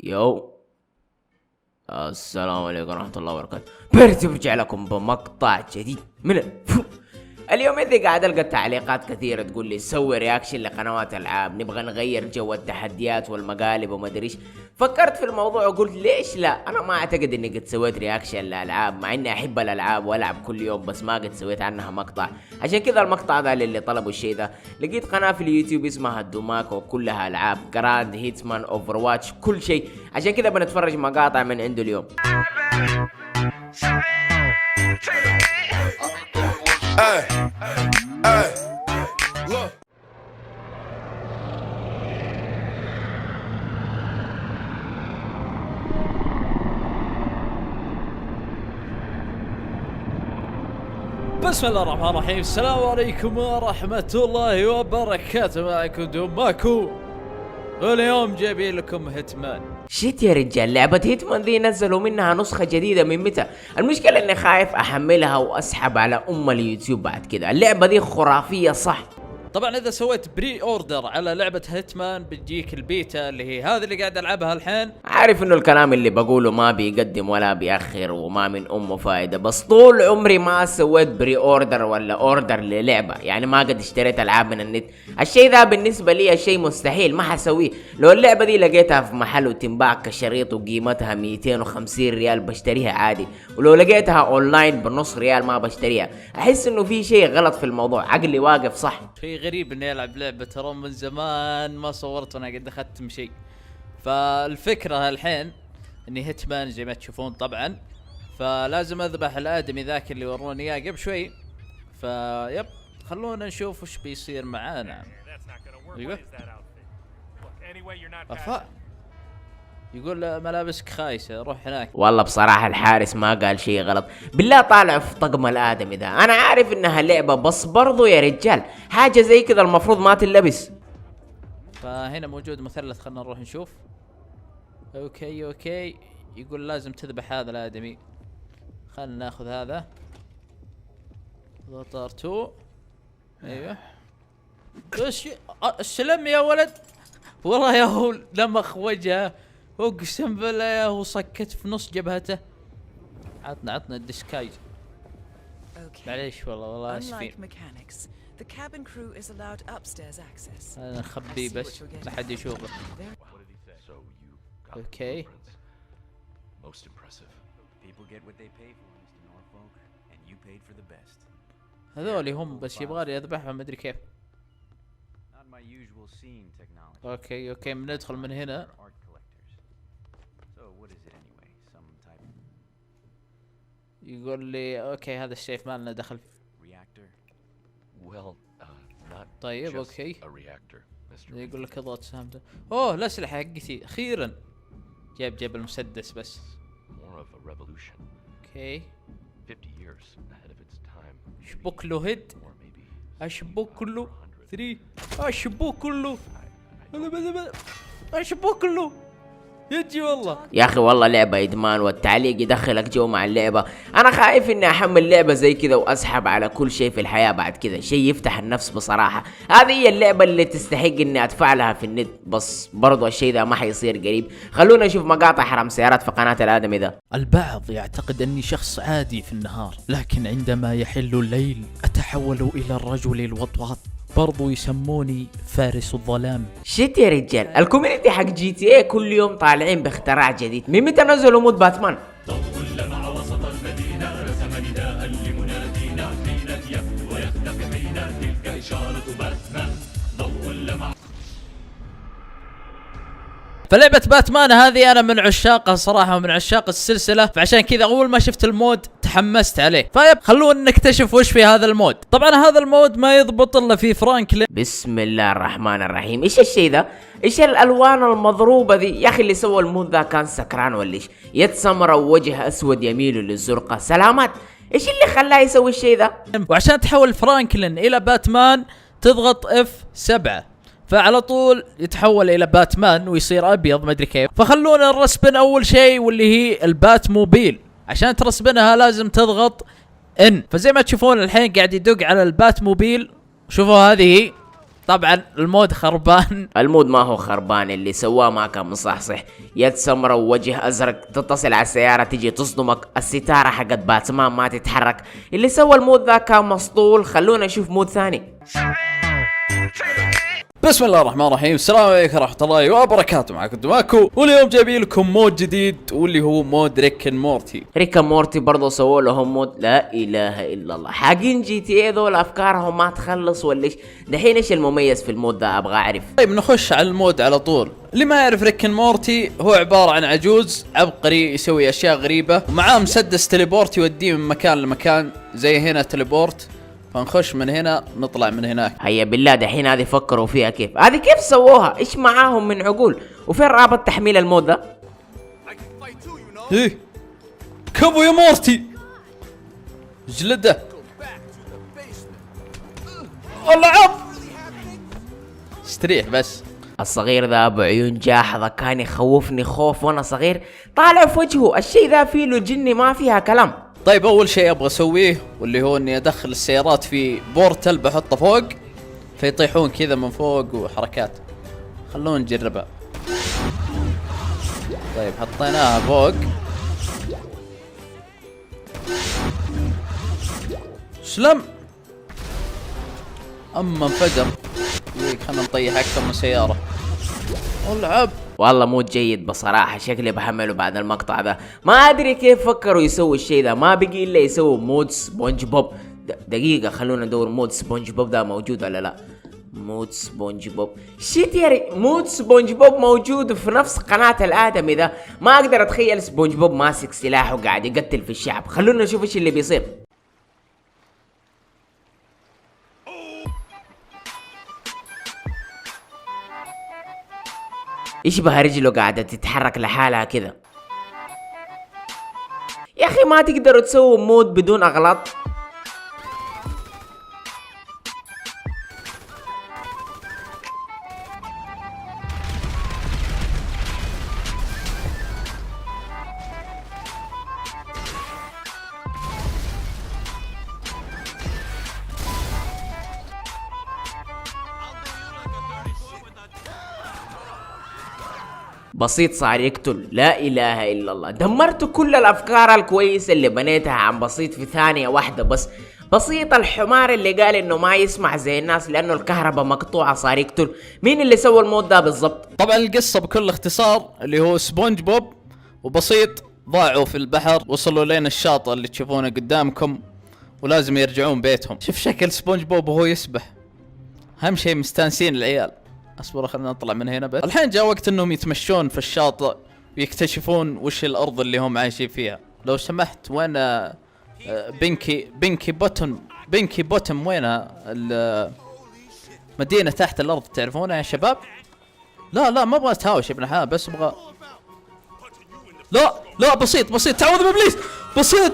يو السلام عليكم ورحمة الله وبركاته. برجع لكم بمقطع جديد من اليوم. إذا قاعد ألقى تعليقات كثيرة تقول لي سوي رياكشن لقنوات ألعاب، نبغى نغير جو التحديات والمقالب وما أدري إيش. فكرت في الموضوع وقلت ليش لا؟ أنا ما أعتقد إني قد سويت رياكشن لألعاب، مع إني أحب الألعاب وألعب كل يوم، بس ما قد سويت عنها مقطع. عشان كذا المقطع ذا اللي طلبوا الشيء ذا. لقيت قناة في اليوتيوب اسمها الدوماكو، كلها ألعاب، جراند، هيتمان، أوفر واتش، كل شيء. عشان كذا بنتفرج مقاطع من عنده اليوم. بسم الله الرحمن الرحيم. السلام عليكم ورحمة الله وبركاته. معكم دوماكو، واليوم جايبين لكم هيتمان. شيت يا رجال، لعبة هيتمان ذي نزلوا منها نسخة جديدة من متى؟ المشكلة اني خايف احملها واسحب على اليوتيوب بعد كده. اللعبة دي خرافية صح. طبعا اذا سويت بري اوردر على لعبة هيتمان بتجيك البيتا اللي هي هذه اللي قاعد العبها الحين. عارف انه الكلام اللي بقوله ما بيقدم ولا بيأخر وما من امه فايدة، بس طول عمري ما سويت بري اوردر ولا اوردر للعبة، يعني ما قد اشتريت العاب من النت. الشيء ذا بالنسبة لي شيء مستحيل، ما حسويه. لو اللعبة دي لقيتها في محل وتنباع كشريط وقيمتها 250 ريال بشتريها عادي، ولو لقيتها اونلاين بنص ريال ما بشتريها. احس انه في شيء غلط في الموضوع، عقلي واقف صح. شيء غريب اني العب لعبة ترى من زمان ما صورت وانا قد اختم شيء. فالفكرة الحين اني هيتمان زي ما تشوفون طبعا، فلازم اذبح الادمي ذاك اللي وروني اياه قبل شوي. فيب خلونا نشوف وش بيصير معانا. ايوه افا يقول ملابسك خايسة، روح هناك. والله بصراحة الحارس ما قال شيء غلط، بالله طالع في طقم الآدمي ذا. أنا عارف إنها لعبة بس برضو يا رجال حاجة زي كذا المفروض ما تلبس. فهنا موجود مثلث، خلنا نروح نشوف. اوكي يقول لازم تذبح هذا الآدمي. خلنا ناخذ هذا ضغط R2. ايوه ايش السلام يا ولد. والله يا هو لمخ وجهه، اقسم بالله يا هو صكت في نص جبهته. عطنا الديسكايز. معليش والله اسفين. انا نخبيه بس لا حد يشوفه. اوكي هذول هم بس يبغالي اذبحهم مدري كيف. اوكي بندخل من هنا. يقول لي اوكي هذا السيف ما لنا دخل فيه. طيب اوكي يقول لك اضغط سهمته. اوه الاسلحه حقتي اخيرا. جاب المسدس بس. اوكي شبك له هيد، اشبك له 3، اشبك له اشبك له يجي. والله يا أخي والله لعبة إدمان، والتعليق يدخلك جو مع اللعبة. أنا خايف إني أحمل لعبة زي كذا وأسحب على كل شيء في الحياة بعد كذا، شيء يفتح النفس بصراحة. هذه هي اللعبة اللي تستحق إني أدفع لها في النت، بس برضو الشيء ذا ما حيصير قريب. خلونا نشوف مقاطع حرام سيارات في قناة الآدمي ذا. البعض يعتقد أني شخص عادي في النهار، لكن عندما يحل الليل أتحول إلى الرجل الوطواط، برضو يسموني فارس الظلام. شت يا رجال، الكوميونتي حق GTA كل يوم طالعين باختراع جديد. من متى نزلوا مود باتمان؟ فلعبة باتمان هذه أنا من عشاقها صراحة ومن عشاق السلسلة، فعشان كذا أول ما شفت المود تحمست عليه. طيب خلونا نكتشف وش في هذا المود. طبعا هذا المود ما يضبط إلا في فرانكلين. بسم الله الرحمن الرحيم. إيش الشيء ذا؟ إيش الألوان المضروبة ذي؟ يا أخي اللي سوى المود ذا كان سكران ولا إيش؟ يد سمرة ووجه أسود يميل للزرقاء. سلامات. إيش اللي خلاه يسوي الشيء ذا؟ وعشان تحول فرانكلين إلى باتمان تضغط F7، فعلى طول يتحول الى باتمان ويصير ابيض ما ادري كيف. فخلونا نرسبن اول شيء واللي هي البات موبيل. عشان ترسبنها لازم تضغط ان. فزي ما تشوفون الحين قاعد يدق على البات موبيل. شوفوا هذه طبعا المود خربان. المود ما هو خربان، اللي سواه ما كان مصحصح. يد سمرة ووجه ازرق، تتصل على السيارة تيجي تصدمك، الستارة حقت باتمان ما تتحرك. اللي سوى المود ذا كان مسطول. خلونا نشوف مود ثاني. بسم الله الرحمن الرحيم، السلام عليكم ورحمة الله وبركاته. معكم دماكو، واليوم جايبين لكم مود جديد واللي هو مود ريك اند مورتي. ريكا مورتي برضو سووا لهم مود. لا اله الا الله، حاجين جي تي اي ذول افكارهم ما تخلص ولا ايش؟ دحين ايش المميز في المود ده ابغى اعرف. طيب نخش على المود على طول. اللي ما يعرف ريك اند مورتي، هو عبارة عن عجوز عبقري يسوي اشياء غريبة، ومعاه مسدس تليبورت يوديه من مكان لمكان. زي هنا تليبورت، فنخش من هنا نطلع من هناك. هيا بالله دحين هذه فكروا فيها كيف؟ هذه كيف سووها؟ ايش معاهم من عقول؟ وفين رابط تحميل المود ده؟ ايه كفو يا مورتي، جلده الله عب. استريح بس. الصغير ذا ابو عيون جاحظة كان يخوفني خوف وانا صغير. طالع في وجهه الشيء ذا فيه له جني ما فيها كلام. طيب اول شيء ابغى اسويه واللي هو اني ادخل السيارات في بورتل بحطه فوق فيطيحون كذا من فوق وحركات. خلونا نجربها. طيب حطيناها فوق. سلم. اما انفجر. خلنا نطيح اكثر من سيارة. العب. والله مود جيد بصراحة، شكلي بحمله بعد المقطع ده. ما ادري كيف فكروا يسووا الشيء ده، ما بقي الا يسووا مود سبونج بوب. دقيقة خلونا ندور مود سبونج بوب ده موجود ولا لا. مود سبونج بوب شيت يا مود سبونج بوب موجود في نفس قناة الآدمي ده. ما اقدر اتخيل سبونج بوب ماسك سلاح وقاعد يقتل في الشعب. خلونا نشوف ايش اللي بيصير. يشبه رجله قاعدة تتحرك لحالها كذا. يا اخي ما تقدروا تسووا مود بدون اغلاط؟ بسيط صار يقتل. لا اله الا الله، دمرت كل الافكار الكويسة اللي بنيتها عن بسيط في ثانية واحدة بس. بسيط الحمار اللي قال انه ما يسمع زي الناس لانه الكهرباء مقطوعة صار يقتل. مين اللي سوى المود ده بالضبط؟ طبعا القصة بكل اختصار اللي هو سبونج بوب وبسيط ضاعوا في البحر، وصلوا لين الشاطئ اللي تشوفونه قدامكم ولازم يرجعون بيتهم. شوف شكل سبونج بوب وهو يسبح. اهم شيء مستانسين العيال. اصبروا خلينا نطلع من هنا بس. الحين جاء وقت انهم يتمشون في الشاطئ ويكتشفون وش الارض اللي هم عايشين فيها. لو سمحت وين بينكي بوتم وين المدينة تحت الارض تعرفونها يا شباب؟ لا ما ابغى اتهاوش يا ابن الحلال، بس ابغى. لا بسيط تعوذ من ابليس. بسيط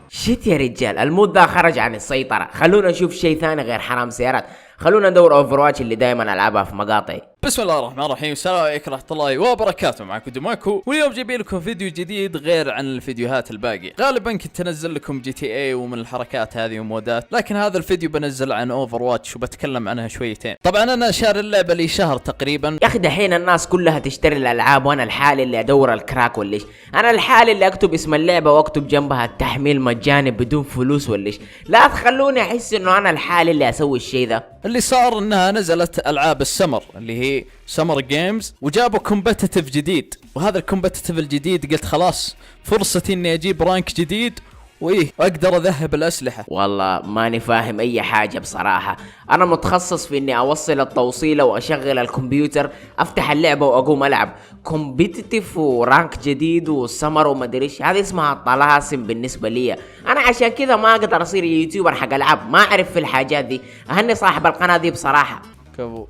شت يا رجال، المود ده خرج عن السيطرة. خلونا نشوف شيء ثاني غير حرام سيارات. خلونا ندور اوفر واتش اللي دائما العبها في مقاطعي. بسم الله الرحمن الرحيم، السلام عليكم ورحمة الله وبركاته. معكم دماكو، واليوم جايبين لكم فيديو جديد غير عن الفيديوهات الباقية. غالبا كنت انزل لكم جي تي اي ومن الحركات هذه ومودات، لكن هذا الفيديو بنزل عن اوفر واتش وبتكلم عنها شويتين. طبعا انا شاري اللعبة لي شهر تقريبا. يا اخي دحين الناس كلها تشتري الالعاب وانا الحالي اللي ادور الكراك وليش؟ انا الحالي اللي اكتب اسم اللعبة واكتب جنبها التحميل مجاني بدون فلوس وليش؟ لا تخلوني احس انه انا الحالي اللي اسوي الشيء ذا. اللي صار انها نزلت العاب السمر اللي هي سمر جيمز، وجابوا كومبتيتيف جديد، وهذا الكومبتيتيف الجديد قلت خلاص فرصتي اني اجيب رانك جديد واقدر اذهب الاسلحه. والله ماني فاهم اي حاجه بصراحه. انا متخصص في اني اوصل التوصيله واشغل الكمبيوتر، افتح اللعبه واقوم العب. كومبتيتيف ورانك جديد وسمر وما ادري ايش، هذه اسمها طلاسم بالنسبه لي. انا عشان كذا ما اقدر اصير يوتيوبر حق العاب، ما اعرف في الحاجات دي. اهني صاحب القناه دي بصراحه. كفو.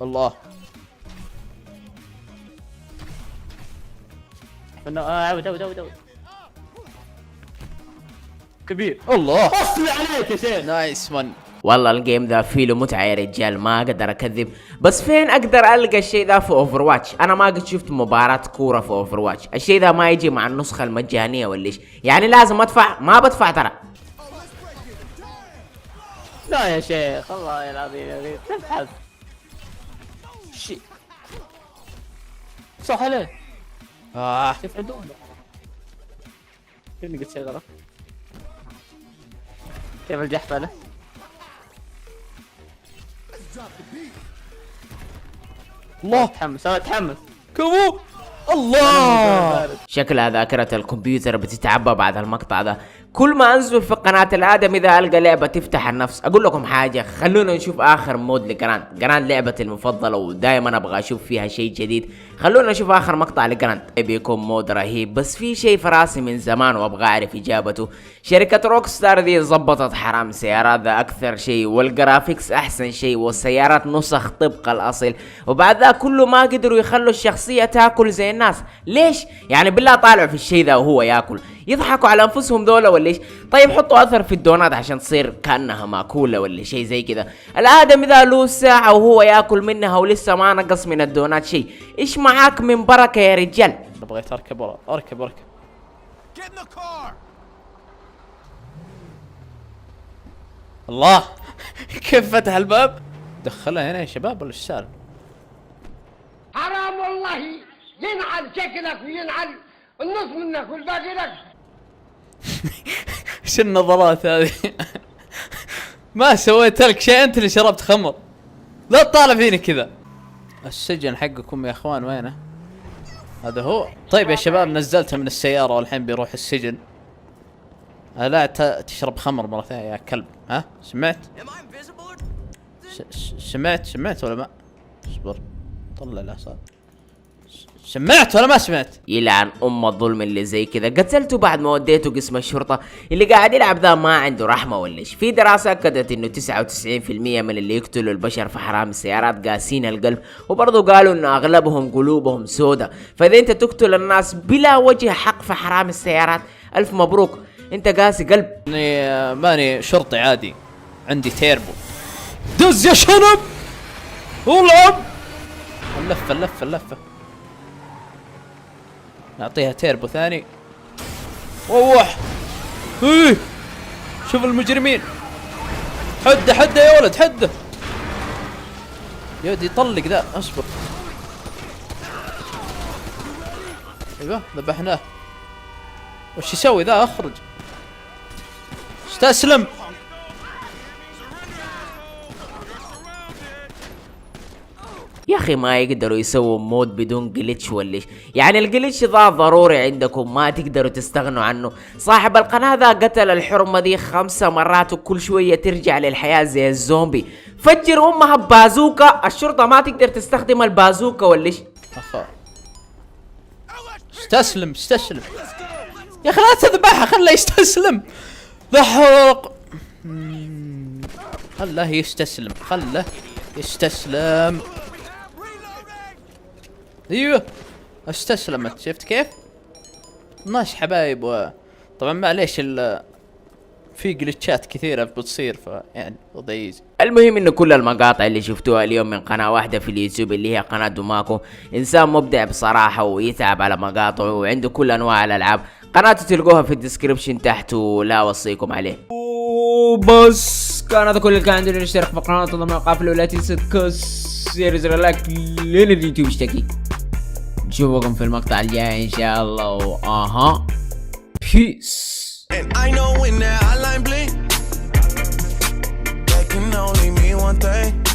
الله عود كبير. الله اصلي عليك يا شيخ. نايس ون. والله الجيم ذا فيه له متعه يا رجال، ما اقدر اكذب. بس فين اقدر القى الشيء ذا في اوفر واتش؟ انا ما قد شفت مباراه كوره في اوفر واتش. الشيء ذا ما يجي مع النسخه المجانيه ولا ايش؟ يعني لازم ادفع؟ ما بدفع ترى. لا يا شيخ الله العظيم يا غير تبحث شيء صح عليه. كيف عدونا كيف قلت شيء غلط. كيف الجحفلة الله تحمس انا اتحمس كفو الله. شكلها ذاكرة الكمبيوتر بتتعبى بعد المقطع ده. كل ما انزل في قناة الآدم إذا ألقى لعبة تفتح النفس. أقول لكم حاجة، خلونا نشوف آخر مود لجراند. جراند لعبتي المفضلة ودائما أبغى أشوف فيها شيء جديد. خلونا نشوف آخر مقطع لجراند. بيكون مود رهيب، بس في شيء في راسي من زمان وأبغى أعرف إجابته. شركة روك ستار دي ظبطت حرام سيارات، ده أكثر شيء، والجرافيكس أحسن شيء، والسيارات نسخ طبق الأصل، وبعد ذا كله ما قدروا يخلوا الشخصية تاكل زي الناس. ليش؟ يعني بالله طالعوا في الشيء ذا وهو ياكل، يضحكوا على انفسهم دولة ولا ايش؟ طيب حطوا اثر في الدونات عشان تصير كانها ماكولة ولا شيء زي كذا. الادم اذا له ساعة وهو ياكل منها ولسه ما نقص من الدونات شيء، ايش معاك من بركة يا رجال؟ بغيت اركب ورا، اركب الله. كيف فتح الباب؟ دخلها هنا يا شباب ولا ايش السالفة؟ حرام والله، ينعل شكلك وينعل النص منك والباقي لك. ايش النظرات هذه؟ ما سويت لك شيء، انت اللي شربت خمر. لا تطالع فيني كذا. السجن حقكم يا اخوان وينه؟ هذا هو. طيب يا شباب نزلته من السيارة والحين بيروح السجن. لا تشرب خمر مرة ثانية يا كلب. ها سمعت؟ سمعت ولا ما؟ اصبر طلع الاعصاب. سمعت ولا ما سمعت؟ يلعن الظلم اللي زي كذا. قتلته بعد ما وديته قسم الشرطة. اللي قاعد يلعب ذا ما عنده رحمة ولا ايش؟ في دراسة اكدت انه 99% من اللي يقتلوا البشر في حرام السيارات قاسين القلب، وبرضه قالوا انه اغلبهم قلوبهم سودة. فاذا انت تقتل الناس بلا وجه حق في حرام السيارات، الف مبروك، انت قاسي قلب. ماني شرطي عادي، عندي تيربو. دز يا شنب ولعب. اللفة نعطيها تيربو ثاني. روح. شوف المجرمين. حده يا ولد، حده يا ولد يطلق ذا. اصبر. ايوه ذبحناه. وش يسوي ذا؟ اخرج استسلم. يا اخي ما يقدروا يسووا مود بدون جليتش ولا ايش؟ يعني الجليتش ذا ضروري عندكم، ما تقدروا تستغنوا عنه. صاحب القناة ذا قتل الحرمة دي 5 مرات وكل شوية ترجع للحياة زي الزومبي. فجر امها ببازوكا، الشرطة ما تقدر تستخدم البازوكا ولا ايش؟ استسلم يا اخي، لا تذبحها، خله يستسلم. ضحك. خله يستسلم. ايوه استسلمت. شفت كيف؟ ناش حبايب. طبعا معليش في جلتشات كثيرة بتصير، فيعني وضعيز. المهم انه كل المقاطع اللي شفتوها اليوم من قناة واحدة في اليوتيوب اللي هي قناة دوماكو. انسان مبدع بصراحة ويتعب على مقاطعه وعنده كل انواع الالعاب. قناته تلقوها في الديسكريبشن تحت ولا اوصيكم عليه. وبس كان هذا كل اللي كان عندنا. اشترك في القناة ضمن القافلة ولا تنسى تكسر زر اللايك لين اليوتيوب يشتكي. نشوفكم في المقطع الجاي ان شاء الله. بيس. And I know when that hotline blink, that can only mean one thing.